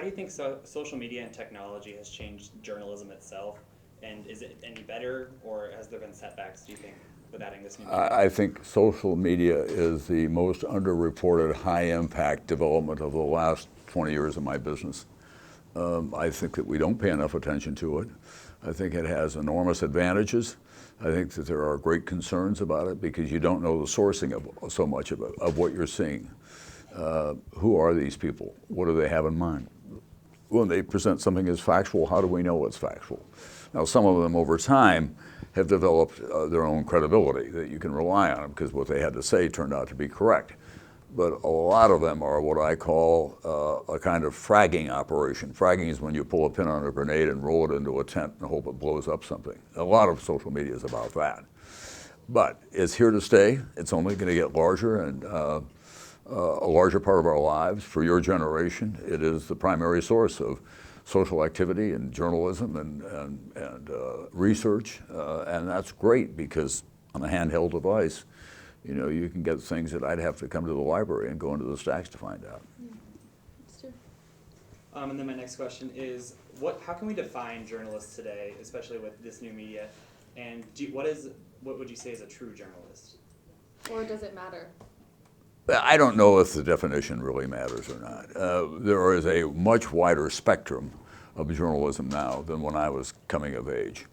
do you think social media and technology has changed journalism itself? And is it any better, or has there been setbacks, do you think, with adding this new media? I think social media is the most underreported high-impact development of the last 20 years of my business. I think that we don't pay enough attention to it. I think it has enormous advantages. I think that there are great concerns about it because you don't know the sourcing of so much of what you're seeing. Who are these people? What do they have in mind? When they present something as factual, how do we know it's factual? Now, some of them over time have developed their own credibility that you can rely on because what they had to say turned out to be correct. But a lot of them are what I call a kind of fragging operation. Fragging is when you pull a pin on a grenade and roll it into a tent and hope it blows up something. A lot of social media is about that. But it's here to stay. It's only going to get larger and a larger part of our lives. For your generation, it is the primary source of social activity and journalism and research. And that's great because on a handheld device, you know, you can get things that I'd have to come to the library and go into the stacks to find out. That's true. And then my next question is, how can we define journalists today, especially with this new media? And what would you say is a true journalist? Or does it matter? I don't know if the definition really matters or not. There is a much wider spectrum of journalism now than when I was coming of age.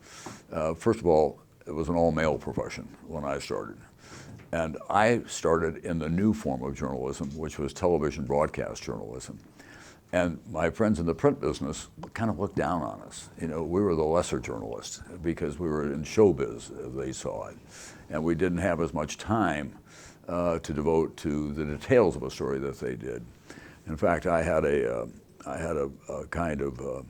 First of all, it was an all-male profession when I started. And I started in the new form of journalism, which was television broadcast journalism. And my friends in the print business kind of looked down on us. You know, we were the lesser journalists because we were in showbiz, as they saw it. And we didn't have as much time to devote to the details of a story that they did. In fact, I had a kind of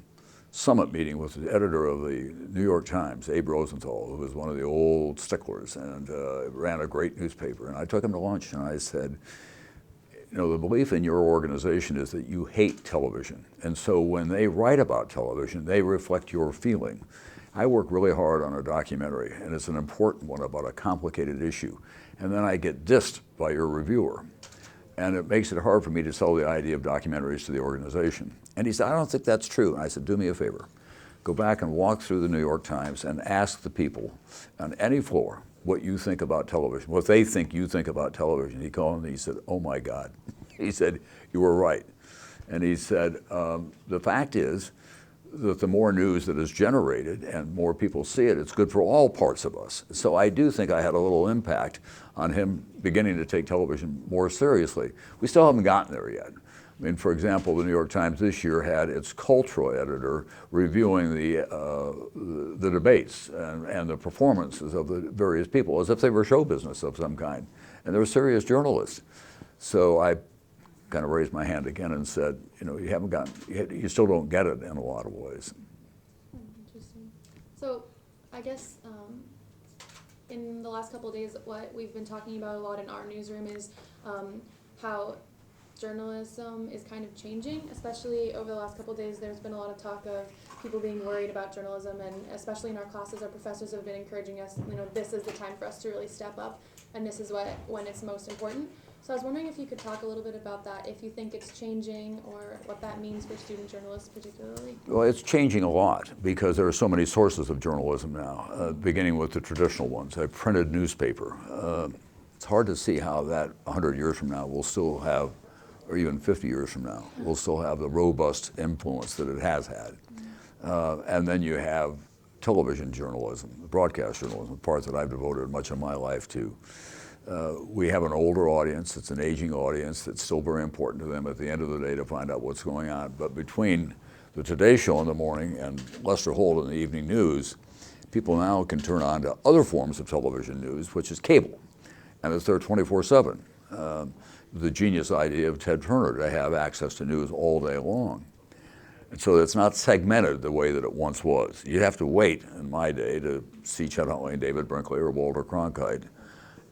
summit meeting with the editor of the New York Times, Abe Rosenthal, who was one of the old sticklers and ran a great newspaper. And I took him to lunch and I said, you know, the belief in your organization is that you hate television. And so when they write about television, they reflect your feeling. I work really hard on a documentary, and it's an important one about a complicated issue. And then I get dissed by your reviewer. And it makes it hard for me to sell the idea of documentaries to the organization. And he said, I don't think that's true. And I said, do me a favor. Go back and walk through the New York Times and ask the people on any floor what you think about television, what they think you think about television. He called and he said, oh my God. He said, you were right. And he said, the fact is that the more news that is generated and more people see it, it's good for all parts of us. So I do think I had a little impact on him beginning to take television more seriously. We still haven't gotten there yet. I mean, for example, the New York Times this year had its cultural editor reviewing the debates and the performances of the various people as if they were show business of some kind. And they were serious journalists. So I kind of raised my hand again and said, you know, you still don't get it in a lot of ways. Interesting. So I guess in the last couple of days, what we've been talking about a lot in our newsroom is how journalism is kind of changing, especially over the last couple of days. There's been a lot of talk of people being worried about journalism, and especially in our classes, our professors have been encouraging us, you know, this is the time for us to really step up, and this is when it's most important. So I was wondering if you could talk a little bit about that, if you think it's changing or what that means for student journalists particularly. Well, it's changing a lot because there are so many sources of journalism now, beginning with the traditional ones, a printed newspaper. It's hard to see how that 100 years from now will still have, or even 50 years from now, will still have the robust influence that it has had. And then you have television journalism, broadcast journalism, the part that I've devoted much of my life to. We have an older audience, it's an aging audience that's still very important to them at the end of the day to find out what's going on. But between the Today Show in the morning and Lester Holt in the evening news, people now can turn on to other forms of television news, which is cable. And it's there 24/7. The genius idea of Ted Turner to have access to news all day long. And so it's not segmented the way that it once was. You'd have to wait in my day to see Chet Huntley and David Brinkley or Walter Cronkite.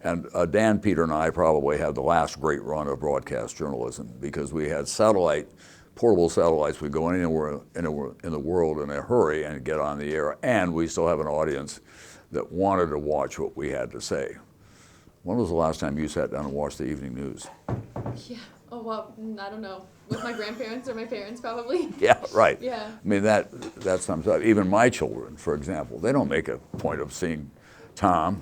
And Dan, Peter, and I probably had the last great run of broadcast journalism because we had portable satellites. We'd go anywhere in the world in a hurry and get on the air, and we still have an audience that wanted to watch what we had to say. When was the last time you sat down and watched the evening news? Yeah, Oh, well, I don't know. With my grandparents or my parents, probably. Yeah, right. Yeah. I mean, that sums up. Even my children, for example, they don't make a point of seeing Tom.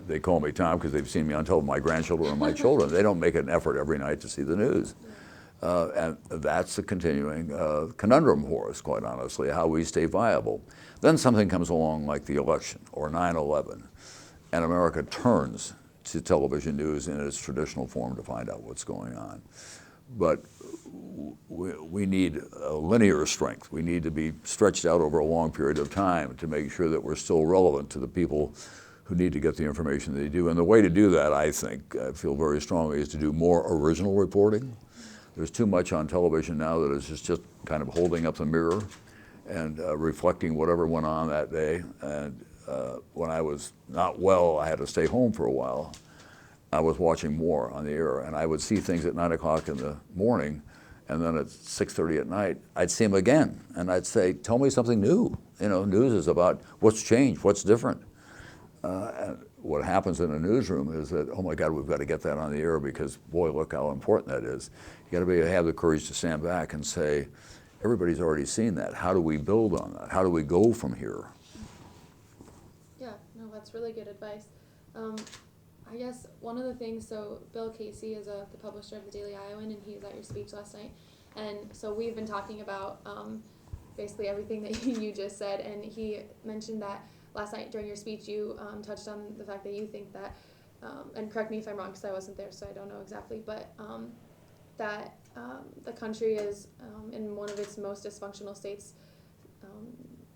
They call me Tom because they've seen me on television. My grandchildren or my children, they don't make an effort every night to see the news. And that's a continuing conundrum for us, quite honestly, how we stay viable. Then something comes along like the election or 9/11, and America turns to television news in its traditional form to find out what's going on. But we need a linear strength. We need to be stretched out over a long period of time to make sure that we're still relevant to the people who need to get the information they do. And the way to do that, I think, I feel very strongly, is to do more original reporting. There's too much on television now that is just kind of holding up the mirror and reflecting whatever went on that day. And when I was not well, I had to stay home for a while. I was watching more on the air, and I would see things at 9 o'clock in the morning, and then at 6:30 at night, I'd see them again, and I'd say, tell me something new. You know, news is about what's changed, what's different. And what happens in a newsroom is that, oh my God, we've got to get that on the air because, boy, look how important that is. You got to have the courage to stand back and say, everybody's already seen that. How do we build on that? How do we go from here? Yeah, no, that's really good advice. I guess one of the things, so Bill Casey is the publisher of the Daily Iowan, and he was at your speech last night. And so we've been talking about basically everything that you just said, and he mentioned that last night during your speech you touched on the fact that you think that, and correct me if I'm wrong because I wasn't there so I don't know exactly, but that the country is in one of its most dysfunctional states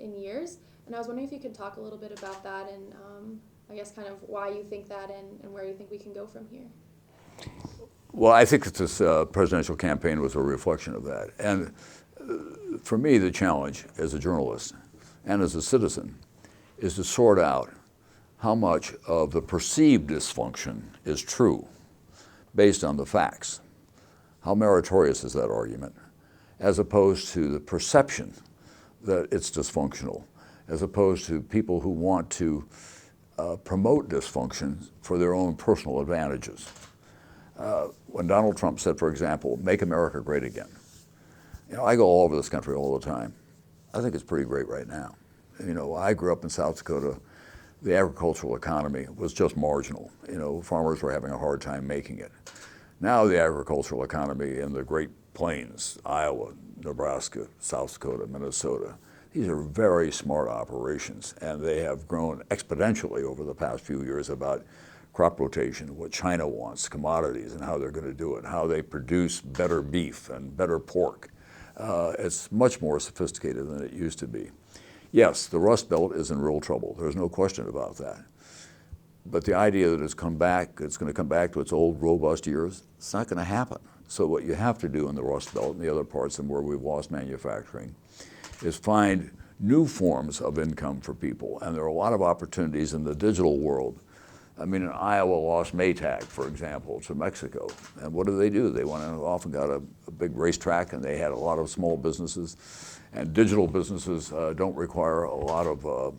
in years. And I was wondering if you could talk a little bit about that and I guess kind of why you think that and where you think we can go from here. Well, I think that this presidential campaign was a reflection of that. And for me, the challenge as a journalist and as a citizen is to sort out how much of the perceived dysfunction is true based on the facts. How meritorious is that argument, as opposed to the perception that it's dysfunctional, as opposed to people who want to promote dysfunction for their own personal advantages. When Donald Trump said, for example, make America great again, you know, I go all over this country all the time. I think it's pretty great right now. You know, I grew up in South Dakota. The agricultural economy was just marginal. You know, farmers were having a hard time making it. Now the agricultural economy in the Great Plains, Iowa, Nebraska, South Dakota, Minnesota, these are very smart operations, and they have grown exponentially over the past few years about crop rotation, what China wants, commodities, and how they're going to do it, how they produce better beef and better pork. It's much more sophisticated than it used to be. Yes, the Rust Belt is in real trouble. There's no question about that. But the idea that it's going to come back to its old robust years, it's not going to happen. So what you have to do in the Rust Belt and the other parts and where we've lost manufacturing is find new forms of income for people. And there are a lot of opportunities in the digital world. I mean, in Iowa lost Maytag, for example, to Mexico. And what do? They often got a big racetrack, and they had a lot of small businesses. And digital businesses don't require a lot of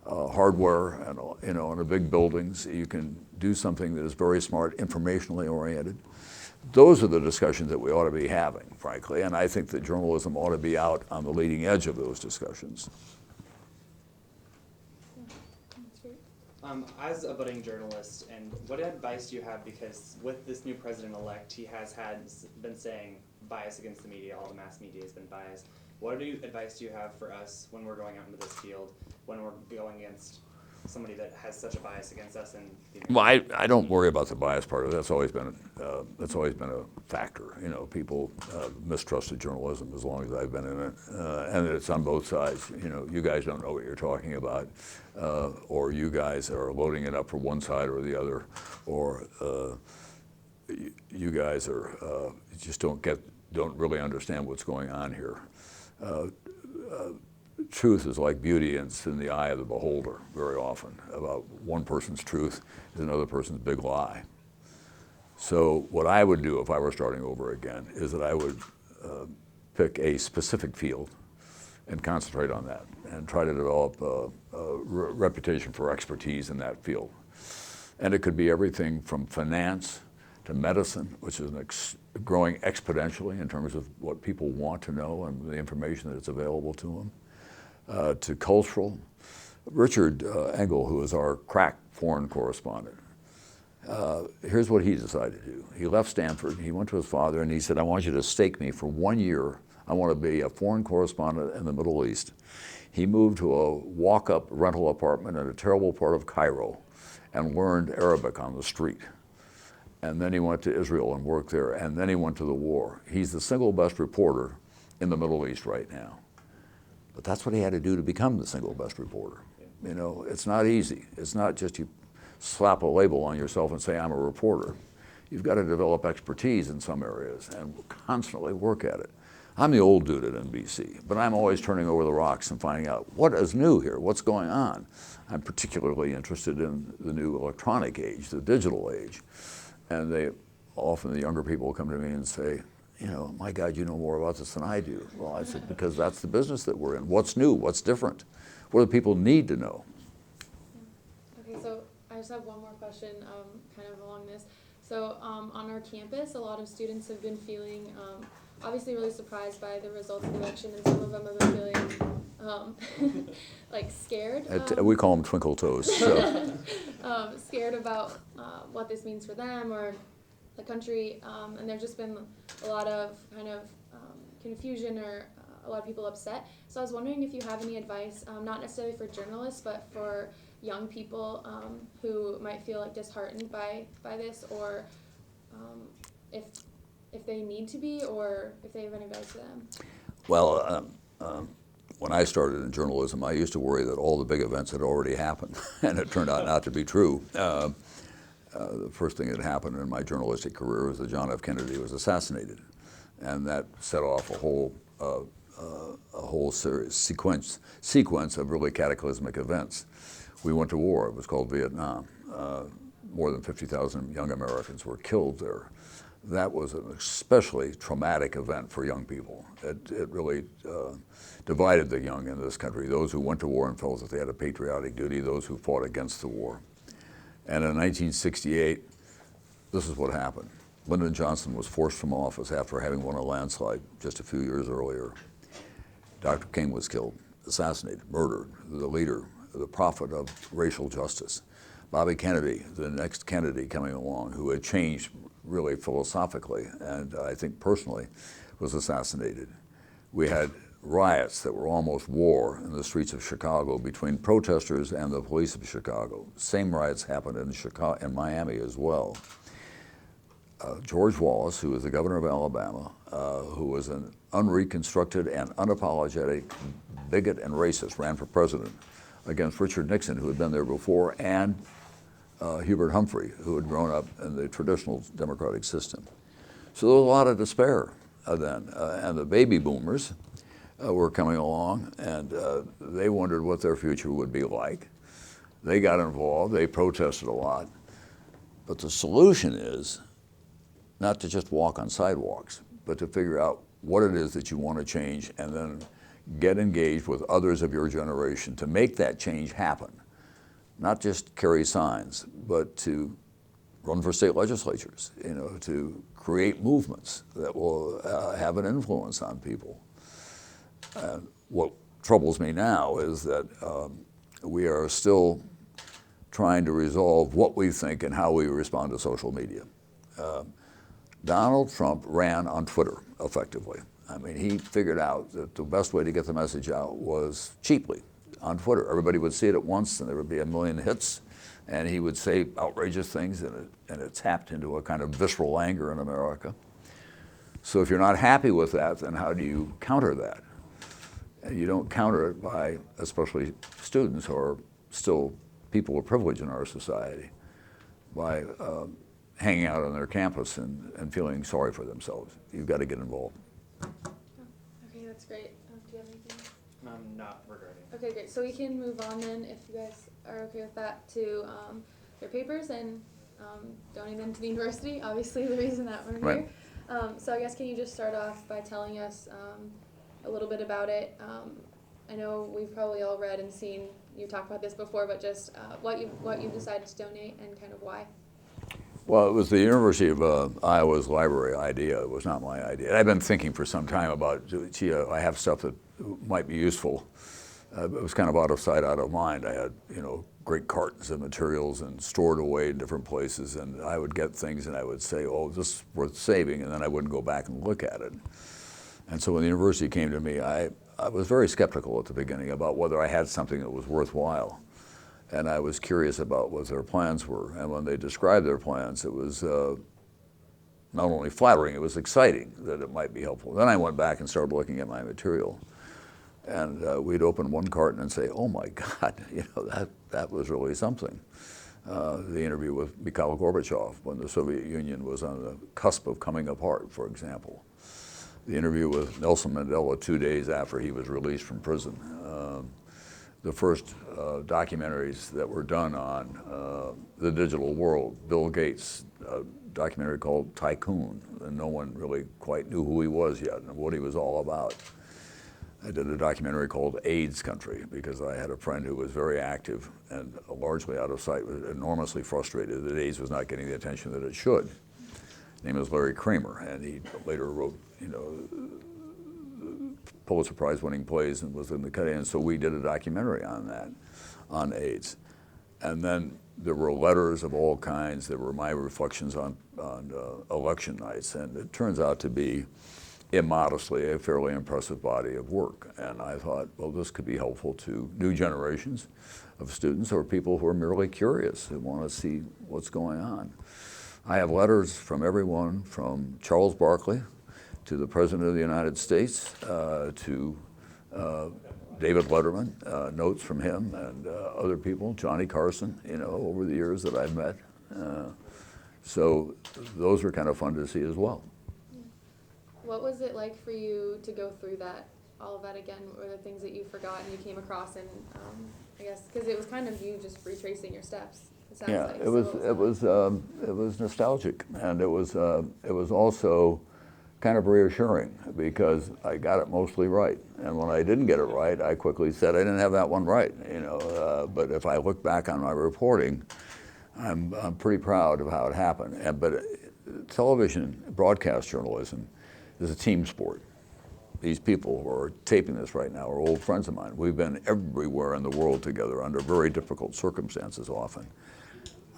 hardware and in the big buildings. You can do something that is very smart, informationally oriented. Those are the discussions that we ought to be having, frankly, and I think that journalism ought to be out on the leading edge of those discussions. As a budding journalist, and what advice do you have, because with this new president-elect, he has been saying bias against the media, all the mass media has been biased. What advice do you have for us when we're going out into this field, when we're going against somebody that has such a bias against us? Well, I don't worry about the bias part of it. That's always been a factor. You know, people mistrusted journalism as long as I've been in it, and it's on both sides. You know, you guys don't know what you're talking about, or you guys are loading it up for one side or the other, or you guys are just don't really understand what's going on here. Truth is like beauty, and it's in the eye of the beholder very often. About one person's truth is another person's big lie. So what I would do if I were starting over again is that I would pick a specific field and concentrate on that and try to develop a reputation for expertise in that field. And it could be everything from finance to medicine, which is an growing exponentially in terms of what people want to know and the information that's available to them, to cultural. Richard Engel, who is our crack foreign correspondent, here's what he decided to do. He left Stanford, he went to his father, and he said, I want you to stake me for 1 year. I want to be a foreign correspondent in the Middle East. He moved to a walk-up rental apartment in a terrible part of Cairo and learned Arabic on the street. And then he went to Israel and worked there, and then he went to the war. He's the single best reporter in the Middle East right now. But that's what he had to do to become the single best reporter. You know, it's not easy. It's not just you slap a label on yourself and say, I'm a reporter. You've got to develop expertise in some areas and constantly work at it. I'm the old dude at NBC, but I'm always turning over the rocks and finding out what is new here, what's going on. I'm particularly interested in the new electronic age, the digital age. And often the younger people come to me and say, you know, my God, you know more about this than I do. Well, I said, because that's the business that we're in. What's new? What's different? What do people need to know? Okay, so I just have one more question, kind of along this. So on our campus, a lot of students have been feeling obviously really surprised by the results of the election, and some of them have been feeling like scared. We call them twinkle toes. So. Scared about what this means for them or the country, and there's just been a lot of kind of confusion or a lot of people upset. So I was wondering if you have any advice, not necessarily for journalists, but for young people who might feel like disheartened by this, or if they need to be, or if they have any advice for them. Well, when I started in journalism, I used to worry that all the big events had already happened, and it turned out not to be true. The first thing that happened in my journalistic career was that John F. Kennedy was assassinated, and that set off a whole sequence of really cataclysmic events. We went to war. It was called Vietnam. More than 50,000 young Americans were killed there. That was an especially traumatic event for young people. It really divided the young in this country, those who went to war and felt that they had a patriotic duty, those who fought against the war. And in 1968, this is what happened. Lyndon Johnson was forced from office after having won a landslide just a few years earlier. Dr. King was killed, assassinated, murdered, the leader, the prophet of racial justice. Bobby Kennedy, the next Kennedy coming along, who had changed really philosophically and I think personally, was assassinated. We had riots that were almost war in the streets of Chicago between protesters and the police of Chicago. Same riots happened in Miami as well. George Wallace, who was the governor of Alabama, who was an unreconstructed and unapologetic bigot and racist, ran for president against Richard Nixon, who had been there before, and Hubert Humphrey, who had grown up in the traditional democratic system. So there was a lot of despair then. And the baby boomers were coming along, and they wondered what their future would be like. They got involved, they protested a lot. But the solution is not to just walk on sidewalks, but to figure out what it is that you want to change and then get engaged with others of your generation to make that change happen. Not just carry signs, but to run for state legislatures, you know, to create movements that will have an influence on people. What troubles me now is that we are still trying to resolve what we think and how we respond to social media. Donald Trump ran on Twitter effectively. I mean, he figured out that the best way to get the message out was cheaply on Twitter. Everybody would see it at once, and there would be a million hits, and he would say outrageous things, and it tapped into a kind of visceral anger in America. So if you're not happy with that, then how do you counter that? And you don't counter it by, especially students who are still people of privilege in our society, by hanging out on their campus and feeling sorry for themselves. You've got to get involved. Okay, that's great. Do you have anything? Not regarding. Okay, great. So we can move on then, if you guys are okay with that, to their papers and donating them to the university. Obviously, the reason that we're Right. here. So I guess can you just start off by telling us a little bit about it? I know we've probably all read and seen you talk about this before, but just what you decided to donate and kind of why. Well, it was the University of Iowa's library idea. It was not my idea. I've been thinking for some time about, gee, I have stuff that might be useful. It was kind of out of sight, out of mind. I had, great cartons of materials and stored away in different places, and I would get things and I would say, oh, this is worth saving, and then I wouldn't go back and look at it. And so when the university came to me, I was very skeptical at the beginning about whether I had something that was worthwhile. And I was curious about what their plans were. And when they described their plans, it was not only flattering, it was exciting that it might be helpful. Then I went back and started looking at my material. And we'd open one carton and say, oh my God, that was really something. The interview with Mikhail Gorbachev when the Soviet Union was on the cusp of coming apart, for example. The interview with Nelson Mandela 2 days after he was released from prison. The first documentaries that were done on the digital world. Bill Gates, a documentary called Tycoon, and no one really quite knew who he was yet and what he was all about. I did a documentary called AIDS Country because I had a friend who was very active and largely out of sight, was enormously frustrated that AIDS was not getting the attention that it should. His name is Larry Kramer, and he later wrote, Pulitzer Prize winning plays and was in the cutting, and so we did a documentary on that, on AIDS. And then there were letters of all kinds. There were my reflections on election nights, and it turns out to be immodestly a fairly impressive body of work. And I thought, well, this could be helpful to new generations of students or people who are merely curious and want to see what's going on. I have letters from everyone from Charles Barkley to the President of the United States, to David Letterman, notes from him and other people, Johnny Carson, over the years that I've met. So those were kind of fun to see as well. What was it like for you to go through all of that again? Were there things that you forgot and you came across, and I guess because it was kind of you just retracing your steps. It sounds like. It was nostalgic, and it was also kind of reassuring because I got it mostly right. And when I didn't get it right, I quickly said I didn't have that one right. But if I look back on my reporting, I'm pretty proud of how it happened. But television, broadcast journalism is a team sport. These people who are taping this right now are old friends of mine. We've been everywhere in the world together under very difficult circumstances often.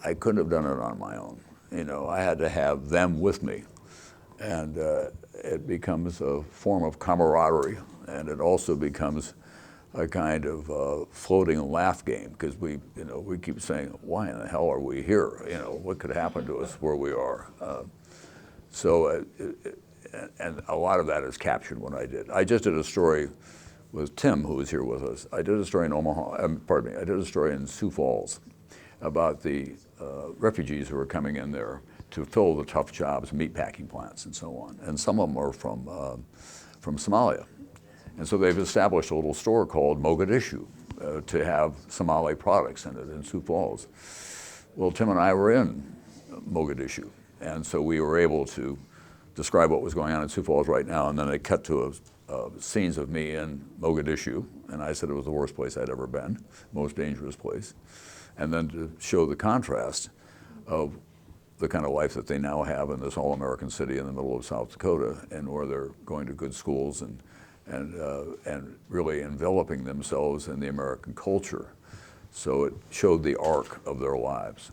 I couldn't have done it on my own. I had to have them with me. And it becomes a form of camaraderie, and it also becomes a kind of floating laugh game because we keep saying, why in the hell are we here? What could happen to us where we are? And a lot of that is captured when I did. I just did a story with Tim, who was here with us. I did a story in I did a story in Sioux Falls about the refugees who were coming in there to fill the tough jobs, meatpacking plants and so on. And some of them are from Somalia. And so they've established a little store called Mogadishu to have Somali products in it in Sioux Falls. Well, Tim and I were in Mogadishu. And so we were able to describe what was going on in Sioux Falls right now. And then it cut to scenes of me in Mogadishu. And I said it was the worst place I'd ever been, most dangerous place. And then to show the contrast of the kind of life that they now have in this all-American city in the middle of South Dakota, and where they're going to good schools and really enveloping themselves in the American culture. So it showed the arc of their lives.